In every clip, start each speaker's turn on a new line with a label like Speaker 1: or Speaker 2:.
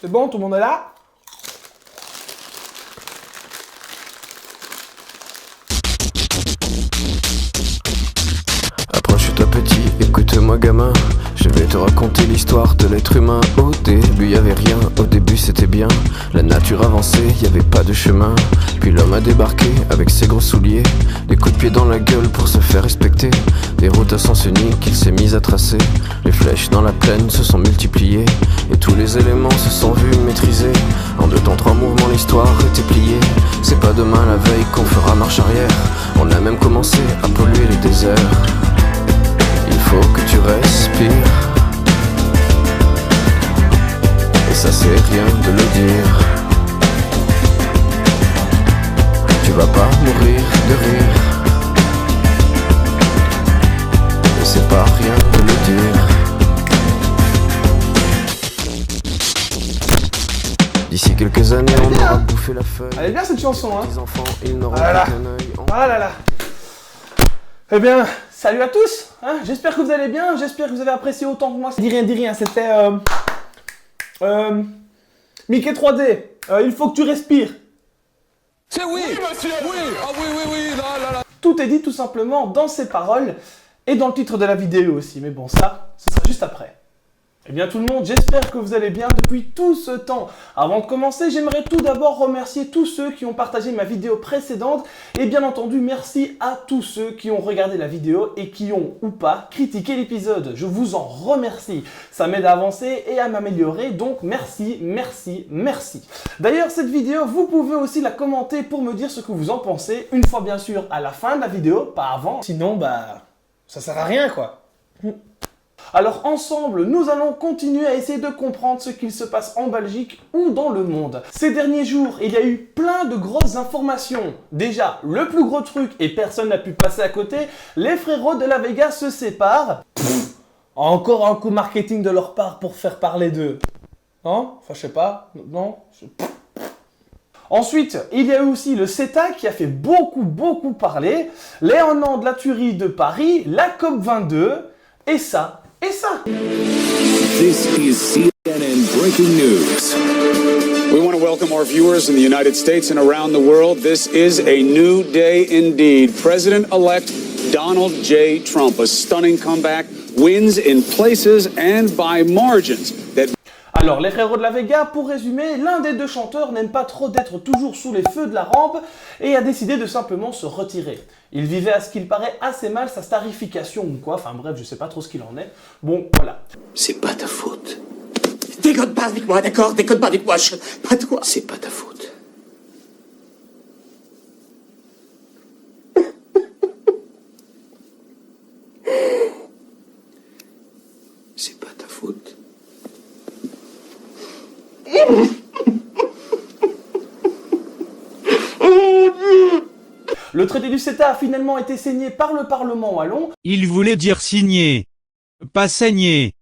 Speaker 1: C'est bon, tout le monde est là?
Speaker 2: Approche-toi petit, écoute-moi gamin. Je vais te raconter l'histoire de l'être humain. Au début y avait rien, au début c'était bien. La nature avançait, y avait pas de chemin. Puis l'homme a débarqué avec ses gros souliers, des coups de pied dans la gueule pour se faire respecter. Des routes à sens unique qu'il s'est mis à tracer. Les flèches dans la plaine se sont multipliées, et tous les éléments se sont vus maîtrisés. En 2 temps 3 mouvements l'histoire était pliée. C'est pas demain la veille qu'on fera marche arrière. On a même commencé à polluer les déserts. Il faut que tu respires, et ça c'est rien de le dire. Tu vas pas mourir de rire, et c'est pas rien de le dire. D'ici quelques années on aura bouffé la feuille.
Speaker 1: Elle est bien cette chanson, hein.
Speaker 2: Les enfants, ils n'auront
Speaker 1: Ah là là.
Speaker 2: qu'un œil.
Speaker 1: Ah là là. Eh bien, salut à tous, hein. J'espère que vous allez bien, j'espère que vous avez apprécié autant que moi. Dis rien, c'était Mickey 3D, il faut que tu respires.
Speaker 3: C'est oui, monsieur. Oui, ah oui, là.
Speaker 1: Tout est dit tout simplement dans ces paroles et dans le titre de la vidéo aussi, mais bon ça, ce sera juste après. Eh bien tout le monde, j'espère que vous allez bien depuis tout ce temps. Avant de commencer, j'aimerais tout d'abord remercier tous ceux qui ont partagé ma vidéo précédente et bien entendu merci à tous ceux qui ont regardé la vidéo et qui ont ou pas critiqué l'épisode. Je vous en remercie. Ça m'aide à avancer et à m'améliorer, donc merci. D'ailleurs cette vidéo, vous pouvez aussi la commenter pour me dire ce que vous en pensez, une fois bien sûr à la fin de la vidéo, pas avant. Sinon bah ça sert à rien quoi. Alors ensemble, nous allons continuer à essayer de comprendre ce qu'il se passe en Belgique ou dans le monde. Ces derniers jours, il y a eu plein de grosses informations. Déjà, le plus gros truc, et personne n'a pu passer à côté, les frérots de la Vega se séparent. Encore un coup marketing de leur part pour faire parler d'eux. Non? Enfin, je sais pas. Non? Ensuite, il y a eu aussi le CETA qui a fait beaucoup parler, les 1 an de la tuerie de Paris, la COP22, et ça.
Speaker 4: This is CNN Breaking News. We want to welcome our viewers in the United States and around the world. This is a new day indeed. President-elect Donald J. Trump, a stunning comeback, wins in places and by margins that...
Speaker 1: Alors, les frérots de la Vega, pour résumer, l'un des 2 chanteurs n'aime pas trop d'être toujours sous les feux de la rampe et a décidé de simplement se retirer. Il vivait à ce qu'il paraît assez mal sa starification ou quoi, enfin bref, je sais pas trop ce qu'il en est. Bon, voilà.
Speaker 5: C'est pas ta faute.
Speaker 6: Déconne pas avec moi, d'accord? Déconne pas avec moi, pas toi.
Speaker 5: C'est pas ta faute. C'est pas ta faute.
Speaker 1: Le traité du CETA a finalement été signé par le Parlement wallon.
Speaker 7: Il voulait dire signer, pas saigner.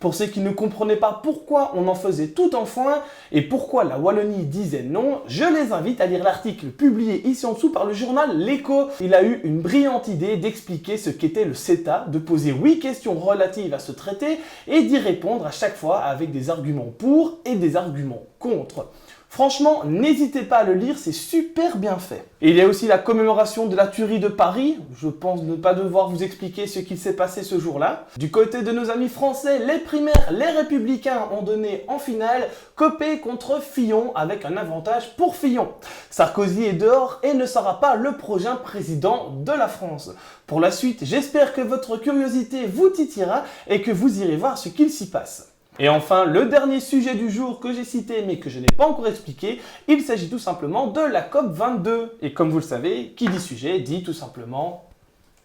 Speaker 1: Pour ceux qui ne comprenaient pas pourquoi on en faisait tout en foin et pourquoi la Wallonie disait non, je les invite à lire l'article publié ici en dessous par le journal L'Écho. Il a eu une brillante idée d'expliquer ce qu'était le CETA, de poser 8 questions relatives à ce traité et d'y répondre à chaque fois avec des arguments pour et des arguments contre. Franchement, n'hésitez pas à le lire, c'est super bien fait. Et il y a aussi la commémoration de la tuerie de Paris. Je pense ne pas devoir vous expliquer ce qu'il s'est passé ce jour-là. Du côté de nos amis français, les primaires, les Républicains ont donné en finale Copé contre Fillon avec un avantage pour Fillon. Sarkozy est dehors et ne sera pas le prochain président de la France. Pour la suite, j'espère que votre curiosité vous titillera et que vous irez voir ce qu'il s'y passe. Et enfin, le dernier sujet du jour que j'ai cité mais que je n'ai pas encore expliqué, il s'agit tout simplement de la COP22. Et comme vous le savez, qui dit sujet dit tout simplement,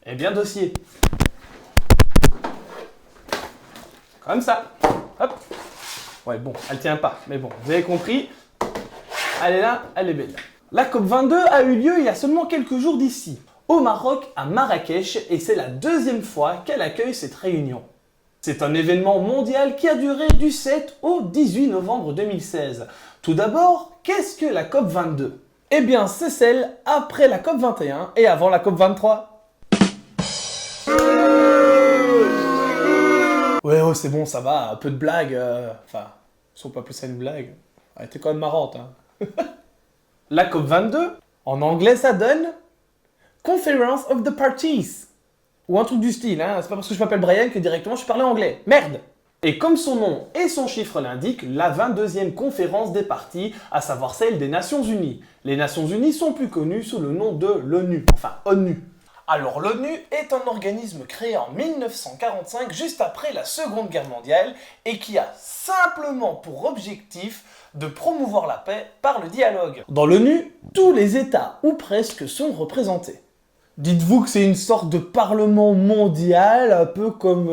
Speaker 1: eh bien dossier. Comme ça. Hop. Ouais bon, elle tient pas, mais bon, vous avez compris. Elle est là, elle est belle. La COP22 a eu lieu il y a seulement quelques jours d'ici, au Maroc, à Marrakech, et c'est la 2e fois qu'elle accueille cette réunion. C'est un événement mondial qui a duré du 7 au 18 novembre 2016. Tout d'abord, qu'est-ce que la COP22? Eh bien, c'est celle après la COP21 et avant la COP23. Ouais, oh, c'est bon, ça va, un peu de blague, enfin, Ils ont pas appelé ça une blague. Elle était quand même marrante, hein. La COP22, en anglais, ça donne Conference of the Parties. Ou un truc du style, hein. C'est pas parce que je m'appelle Brian que directement je parlais anglais. Merde! Et comme son nom et son chiffre l'indiquent, la 22e conférence des parties, à savoir celle des Nations Unies. Les Nations Unies sont plus connues sous le nom de l'ONU, enfin ONU. Alors l'ONU est un organisme créé en 1945, juste après la Seconde Guerre mondiale, et qui a simplement pour objectif de promouvoir la paix par le dialogue. Dans l'ONU, tous les États, ou presque, sont représentés. Dites-vous que c'est une sorte de parlement mondial, un peu comme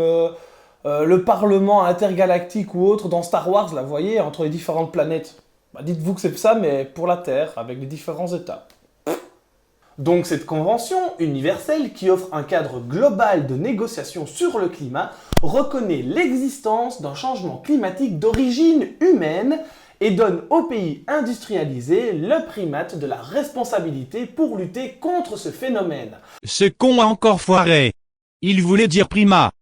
Speaker 1: le parlement intergalactique ou autre dans Star Wars, là, vous voyez, entre les différentes planètes. Bah, dites-vous que c'est ça, mais pour la Terre, avec les différents États. Donc cette convention universelle qui offre un cadre global de négociation sur le climat reconnaît l'existence d'un changement climatique d'origine humaine et donne aux pays industrialisés le primate de la responsabilité pour lutter contre ce phénomène.
Speaker 7: Ce con a encore foiré. Il voulait dire primat.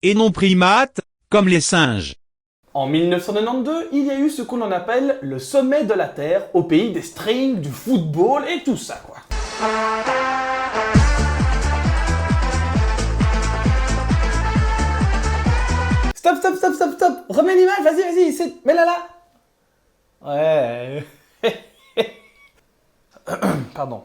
Speaker 7: Et non primate, comme les singes.
Speaker 1: En 1992, il y a eu ce qu'on en appelle le sommet de la Terre au pays des strings, du football et tout ça, quoi. Stop, stop, stop, stop, stop. Remets l'image, vas-y, mets-la là. Ouais. Pardon.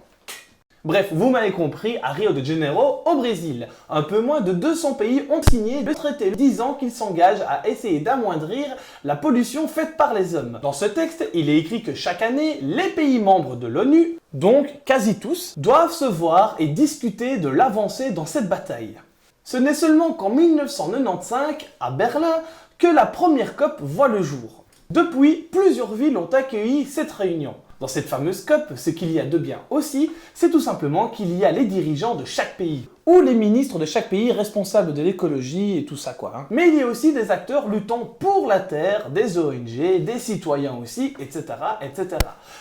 Speaker 1: Bref, vous m'avez compris, à Rio de Janeiro, au Brésil, un peu moins de 200 pays ont signé le traité disant qu'ils s'engagent à essayer d'amoindrir la pollution faite par les hommes. Dans ce texte, il est écrit que chaque année, les pays membres de l'ONU, donc quasi tous, doivent se voir et discuter de l'avancée dans cette bataille. Ce n'est seulement qu'en 1995, à Berlin, que la première COP voit le jour. Depuis, plusieurs villes ont accueilli cette réunion. Dans cette fameuse COP, ce qu'il y a de bien aussi, c'est tout simplement qu'il y a les dirigeants de chaque pays, ou les ministres de chaque pays responsables de l'écologie et tout ça quoi. Hein. Mais il y a aussi des acteurs luttant pour la Terre, des ONG, des citoyens aussi, etc., etc.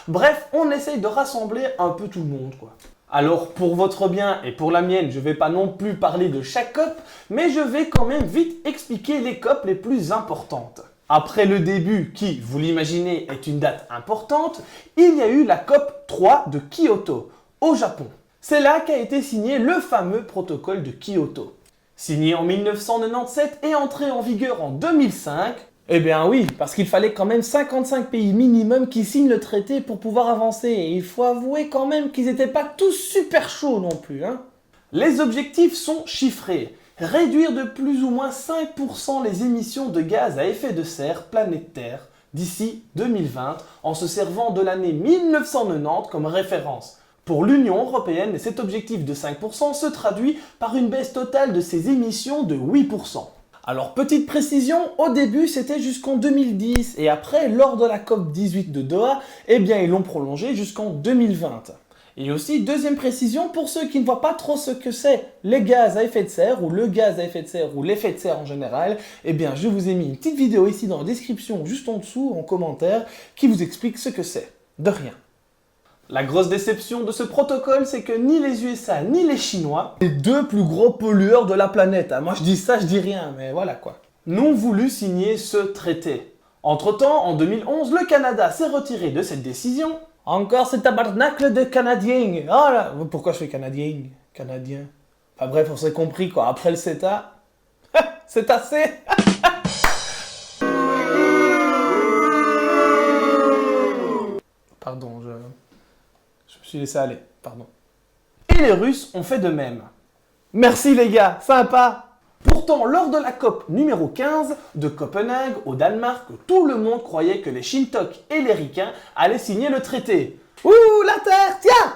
Speaker 1: Bref, on essaye de rassembler un peu tout le monde quoi. Alors pour votre bien et pour la mienne, je vais pas non plus parler de chaque COP, mais je vais quand même vite expliquer les COP les plus importantes. Après le début, qui, vous l'imaginez, est une date importante, il y a eu la COP 3 de Kyoto, au Japon. C'est là qu'a été signé le fameux protocole de Kyoto. Signé en 1997 et entré en vigueur en 2005, eh bien oui, parce qu'il fallait quand même 55 pays minimum qui signent le traité pour pouvoir avancer, et il faut avouer quand même qu'ils n'étaient pas tous super chauds non plus. Hein. Les objectifs sont chiffrés. Réduire de plus ou moins 5% les émissions de gaz à effet de serre planétaire d'ici 2020 en se servant de l'année 1990 comme référence. Pour l'Union européenne, cet objectif de 5% se traduit par une baisse totale de ses émissions de 8%. Alors petite précision, au début c'était jusqu'en 2010 et après lors de la COP 18 de Doha, eh bien ils l'ont prolongé jusqu'en 2020. Et aussi, deuxième précision, pour ceux qui ne voient pas trop ce que c'est les gaz à effet de serre, ou le gaz à effet de serre, ou l'effet de serre en général, eh bien, je vous ai mis une petite vidéo ici dans la description, juste en dessous, en commentaire, qui vous explique ce que c'est. De rien. La grosse déception de ce protocole, c'est que ni les USA, ni les Chinois, les deux plus gros pollueurs de la planète, hein. Moi je dis ça, je dis rien, mais voilà quoi, n'ont voulu signer ce traité. Entre-temps, en 2011, le Canada s'est retiré de cette décision. Encore ce tabernacle de Canadiens. Oh là, pourquoi je fais Canadien? Canadien. Enfin bref, on s'est compris quoi. Après le CETA, c'est assez. Pardon, je me suis laissé aller. Pardon. Et les Russes ont fait de même. Merci les gars, sympa. Pourtant, lors de la COP numéro 15 de Copenhague, au Danemark, tout le monde croyait que les Shintok et les Ricains allaient signer le traité. Ouh, la Terre, tiens!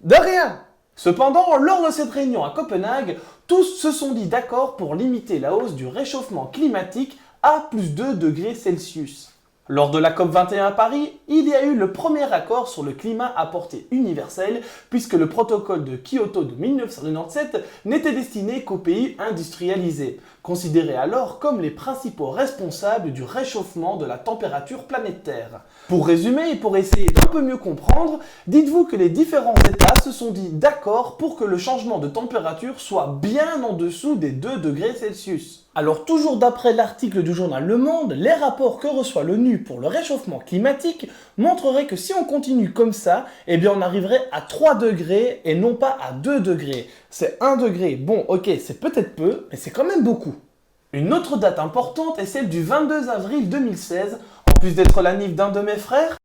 Speaker 1: De rien! Cependant, lors de cette réunion à Copenhague, tous se sont dit d'accord pour limiter la hausse du réchauffement climatique à plus 2 degrés Celsius. Lors de la COP 21 à Paris, il y a eu le premier accord sur le climat à portée universelle, puisque le protocole de Kyoto de 1997 n'était destiné qu'aux pays industrialisés, considérés alors comme les principaux responsables du réchauffement de la température planétaire. Pour résumer et pour essayer d'un peu mieux comprendre, dites-vous que les différents États se sont dit d'accord pour que le changement de température soit bien en dessous des 2 degrés Celsius. Alors toujours d'après l'article du journal Le Monde, les rapports que reçoit l'ONU pour le réchauffement climatique montreraient que si on continue comme ça, eh bien on arriverait à 3 degrés et non pas à 2 degrés. C'est 1 degré, bon ok c'est peut-être peu, mais c'est quand même beaucoup. Une autre date importante est celle du 22 avril 2016, en plus d'être la nif d'un de mes frères,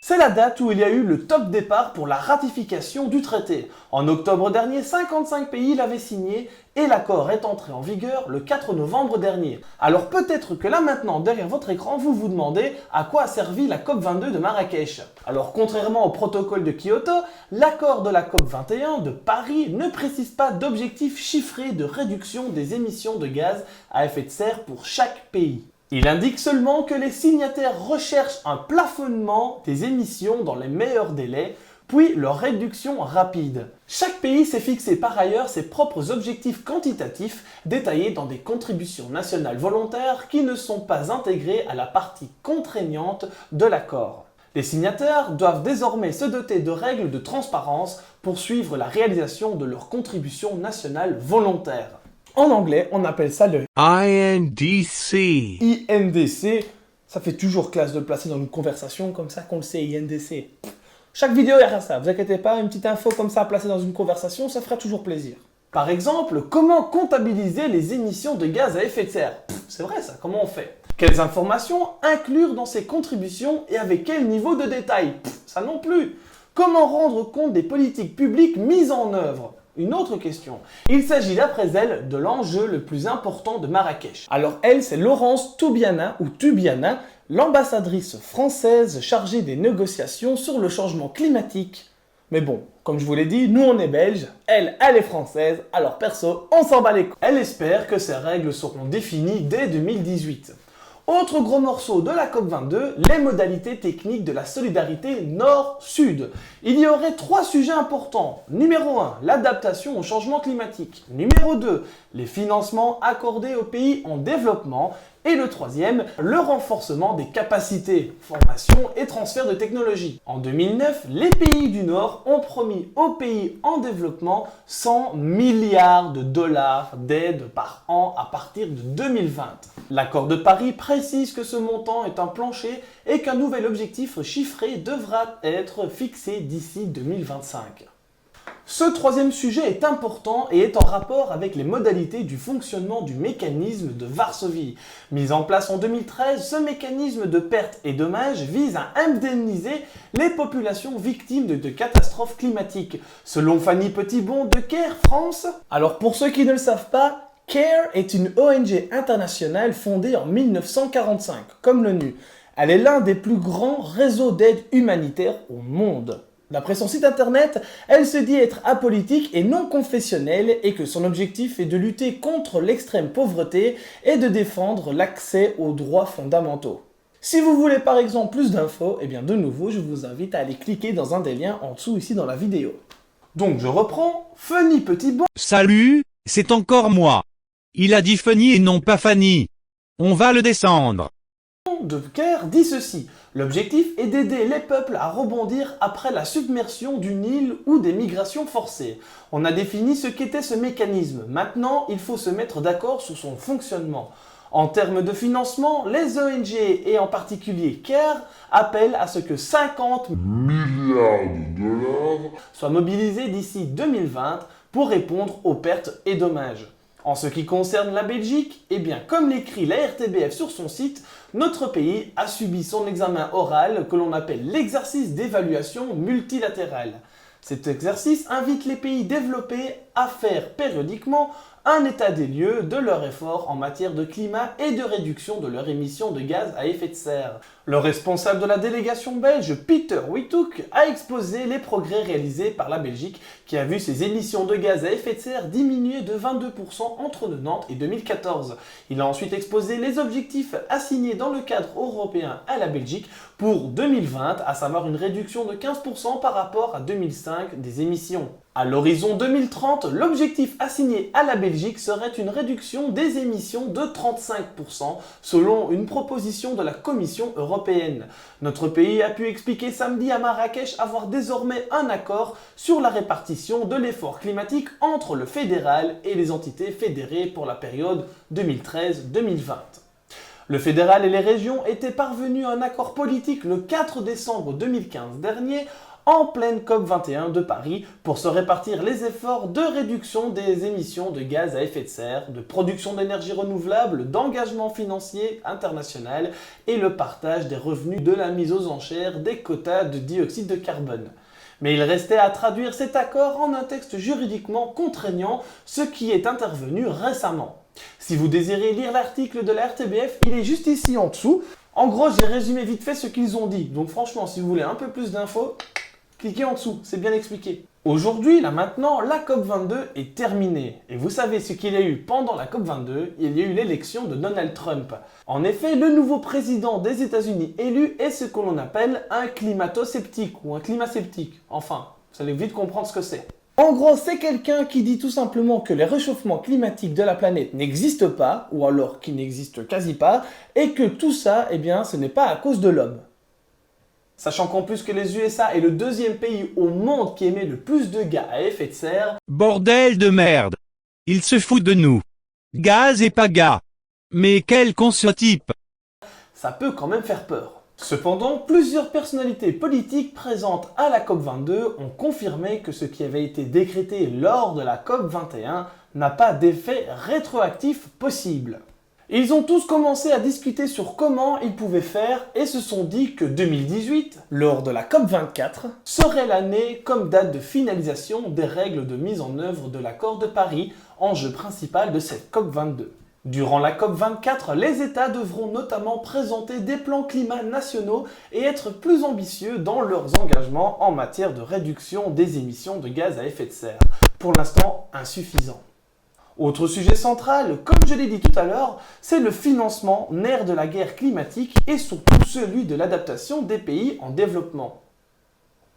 Speaker 1: c'est la date où il y a eu le top départ pour la ratification du traité. En octobre dernier, 55 pays l'avaient signé et l'accord est entré en vigueur le 4 novembre dernier. Alors peut-être que là maintenant, derrière votre écran, vous vous demandez à quoi a servi la COP22 de Marrakech. Alors contrairement au protocole de Kyoto, l'accord de la COP21 de Paris ne précise pas d'objectifs chiffrés de réduction des émissions de gaz à effet de serre pour chaque pays. Il indique seulement que les signataires recherchent un plafonnement des émissions dans les meilleurs délais, puis leur réduction rapide. Chaque pays s'est fixé par ailleurs ses propres objectifs quantitatifs détaillés dans des contributions nationales volontaires qui ne sont pas intégrées à la partie contraignante de l'accord. Les signataires doivent désormais se doter de règles de transparence pour suivre la réalisation de leurs contributions nationales volontaires. En anglais, on appelle ça le
Speaker 7: INDC.
Speaker 1: INDC. Ça fait toujours classe de le placer dans une conversation comme ça qu'on le sait, INDC. Chaque vidéo, il y aura ça. Vous inquiétez pas, une petite info comme ça à placer dans une conversation, ça fera toujours plaisir. Par exemple, comment comptabiliser les émissions de gaz à effet de serre? C'est vrai ça, comment on fait? Quelles informations inclure dans ces contributions et avec quel niveau de détail? Ça non plus. Comment rendre compte des politiques publiques mises en œuvre? Une autre question. Il s'agit d'après elle de l'enjeu le plus important de Marrakech. Alors elle, c'est Laurence Toubiana ou Tubiana, l'ambassadrice française chargée des négociations sur le changement climatique. Mais bon, comme je vous l'ai dit, nous on est belges, elle est française, alors perso, on s'en bat les couilles. Elle espère que ces règles seront définies dès 2018. Autre gros morceau de la COP22, les modalités techniques de la solidarité Nord-Sud. Il y aurait 3 sujets importants. Numéro 1, l'adaptation au changement climatique. Numéro 2, les financements accordés aux pays en développement. Et le troisième, le renforcement des capacités, formation et transfert de technologie. En 2009, les pays du Nord ont promis aux pays en développement 100 milliards de dollars d'aide par an à partir de 2020. L'accord de Paris précise que ce montant est un plancher et qu'un nouvel objectif chiffré devra être fixé d'ici 2025. Ce troisième sujet est important et est en rapport avec les modalités du fonctionnement du mécanisme de Varsovie. Mis en place en 2013, ce mécanisme de pertes et dommages vise à indemniser les populations victimes de catastrophes climatiques. Selon Fanny Petitbon de Care France, alors pour ceux qui ne le savent pas, Care est une ONG internationale fondée en 1945, comme l'ONU. Elle est l'un des plus grands réseaux d'aide humanitaire au monde. D'après son site internet, elle se dit être apolitique et non confessionnelle et que son objectif est de lutter contre l'extrême pauvreté et de défendre l'accès aux droits fondamentaux. Si vous voulez par exemple plus d'infos, eh bien de nouveau je vous invite à aller cliquer dans un des liens en dessous ici dans la vidéo. Donc je reprends, Fanny Petitbon.
Speaker 7: Salut, c'est encore moi. Il a dit Fanny et non pas Fanny. On va le descendre.
Speaker 1: De Care dit ceci. L'objectif est d'aider les peuples à rebondir après la submersion d'une île ou des migrations forcées. On a défini ce qu'était ce mécanisme. Maintenant, il faut se mettre d'accord sur son fonctionnement. En termes de financement, les ONG et en particulier Care appellent à ce que 50 milliards de dollars soient mobilisés d'ici 2020 pour répondre aux pertes et dommages. En ce qui concerne la Belgique, eh bien, comme l'écrit la RTBF sur son site, notre pays a subi son examen oral que l'on appelle l'exercice d'évaluation multilatérale. Cet exercice invite les pays développés à faire périodiquement un état des lieux de leurs efforts en matière de climat et de réduction de leurs émissions de gaz à effet de serre. Le responsable de la délégation belge, Peter Withoek, a exposé les progrès réalisés par la Belgique qui a vu ses émissions de gaz à effet de serre diminuer de 22% entre 1990 et 2014. Il a ensuite exposé les objectifs assignés dans le cadre européen à la Belgique pour 2020, à savoir une réduction de 15% par rapport à 2005 des émissions. À l'horizon 2030, l'objectif assigné à la Belgique serait une réduction des émissions de 35% selon une proposition de la Commission européenne. Notre pays a pu expliquer samedi à Marrakech avoir désormais un accord sur la répartition de l'effort climatique entre le fédéral et les entités fédérées pour la période 2013-2020. Le fédéral et les régions étaient parvenus à un accord politique le 4 décembre 2015 dernier en pleine COP21 de Paris pour se répartir les efforts de réduction des émissions de gaz à effet de serre, de production d'énergie renouvelable, d'engagement financier international et le partage des revenus de la mise aux enchères des quotas de dioxyde de carbone. Mais il restait à traduire cet accord en un texte juridiquement contraignant, ce qui est intervenu récemment. Si vous désirez lire l'article de la RTBF, il est juste ici en dessous. En gros, j'ai résumé vite fait ce qu'ils ont dit. Donc franchement, si vous voulez un peu plus d'infos, cliquez en dessous, c'est bien expliqué. Aujourd'hui, là maintenant, la COP22 est terminée. Et vous savez ce qu'il y a eu pendant la COP22? Il y a eu l'élection de Donald Trump. En effet, le nouveau président des États-Unis élu est ce que l'on appelle un climato-sceptique ou un climat-sceptique. Enfin, vous allez vite comprendre ce que c'est. En gros, c'est quelqu'un qui dit tout simplement que les réchauffements climatiques de la planète n'existent pas, ou alors qu'ils n'existent quasi pas, et que tout ça, eh bien, ce n'est pas à cause de l'homme. Sachant qu'en plus que les USA est le deuxième pays au monde qui émet le plus de gaz à effet de serre.
Speaker 7: Bordel de merde. Ils se foutent de nous. Gaz et pas gars. Mais quel con ce type.
Speaker 1: Ça peut quand même faire peur. Cependant, plusieurs personnalités politiques présentes à la COP22 ont confirmé que ce qui avait été décrété lors de la COP21 n'a pas d'effet rétroactif possible. Ils ont tous commencé à discuter sur comment ils pouvaient faire et se sont dit que 2018, lors de la COP24, serait l'année comme date de finalisation des règles de mise en œuvre de l'accord de Paris, enjeu principal de cette COP22. Durant la COP24, les États devront notamment présenter des plans climat nationaux et être plus ambitieux dans leurs engagements en matière de réduction des émissions de gaz à effet de serre. Pour l'instant, insuffisant. Autre sujet central, comme je l'ai dit tout à l'heure, c'est le financement, nerf de la guerre climatique et surtout celui de l'adaptation des pays en développement.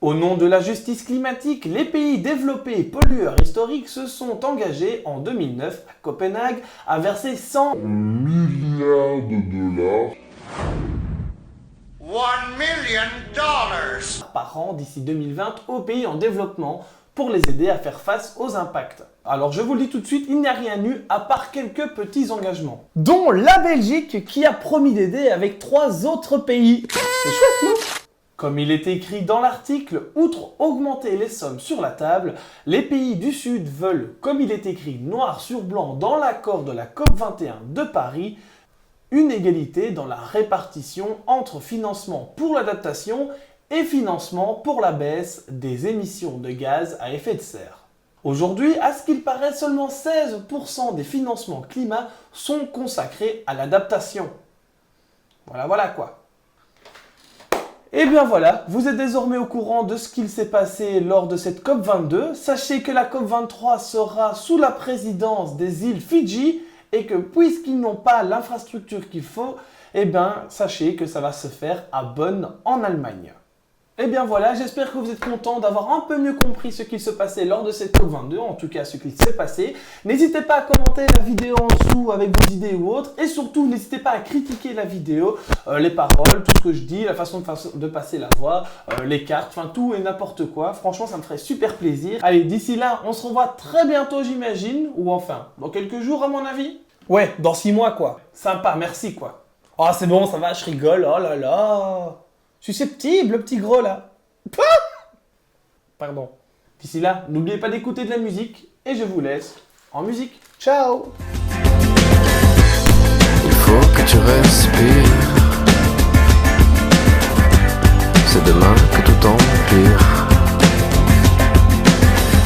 Speaker 1: Au nom de la justice climatique, les pays développés et pollueurs historiques se sont engagés en 2009 à Copenhague à verser 100
Speaker 8: milliards de dollars.
Speaker 9: $1 million
Speaker 1: par an d'ici 2020 aux pays en développement pour les aider à faire face aux impacts. Alors je vous le dis tout de suite, il n'y a rien eu à part quelques petits engagements. Dont la Belgique qui a promis d'aider avec 3 autres pays. C'est chouette, non ? Comme il est écrit dans l'article, outre augmenter les sommes sur la table, les pays du Sud veulent, comme il est écrit noir sur blanc dans l'accord de la COP21 de Paris, une égalité dans la répartition entre financement pour l'adaptation et financement pour la baisse des émissions de gaz à effet de serre. Aujourd'hui, à ce qu'il paraît, seulement 16% des financements climat sont consacrés à l'adaptation. Voilà quoi. Et bien voilà, vous êtes désormais au courant de ce qu'il s'est passé lors de cette COP22. Sachez que la COP23 sera sous la présidence des îles Fidji et que puisqu'ils n'ont pas l'infrastructure qu'il faut, eh bien sachez que ça va se faire à Bonn en Allemagne. Et bien voilà, j'espère que vous êtes contents d'avoir un peu mieux compris ce qu'il se passait lors de cette COP22, en tout cas ce qu'il s'est passé. N'hésitez pas à commenter la vidéo en dessous avec vos idées ou autres, et surtout n'hésitez pas à critiquer la vidéo, les paroles, tout ce que je dis, la façon de passer la voix, les cartes, enfin tout et n'importe quoi. Franchement, ça me ferait super plaisir. Allez, d'ici là, on se revoit très bientôt j'imagine, ou enfin, dans quelques jours à mon avis. Ouais, dans 6 mois quoi. Sympa, merci quoi. Oh c'est bon, ça va, je rigole, oh là là. Susceptible, le petit gros là. Pardon. D'ici là, n'oubliez pas d'écouter de la musique et je vous laisse en musique. Ciao.
Speaker 2: Il faut que tu respires. C'est demain.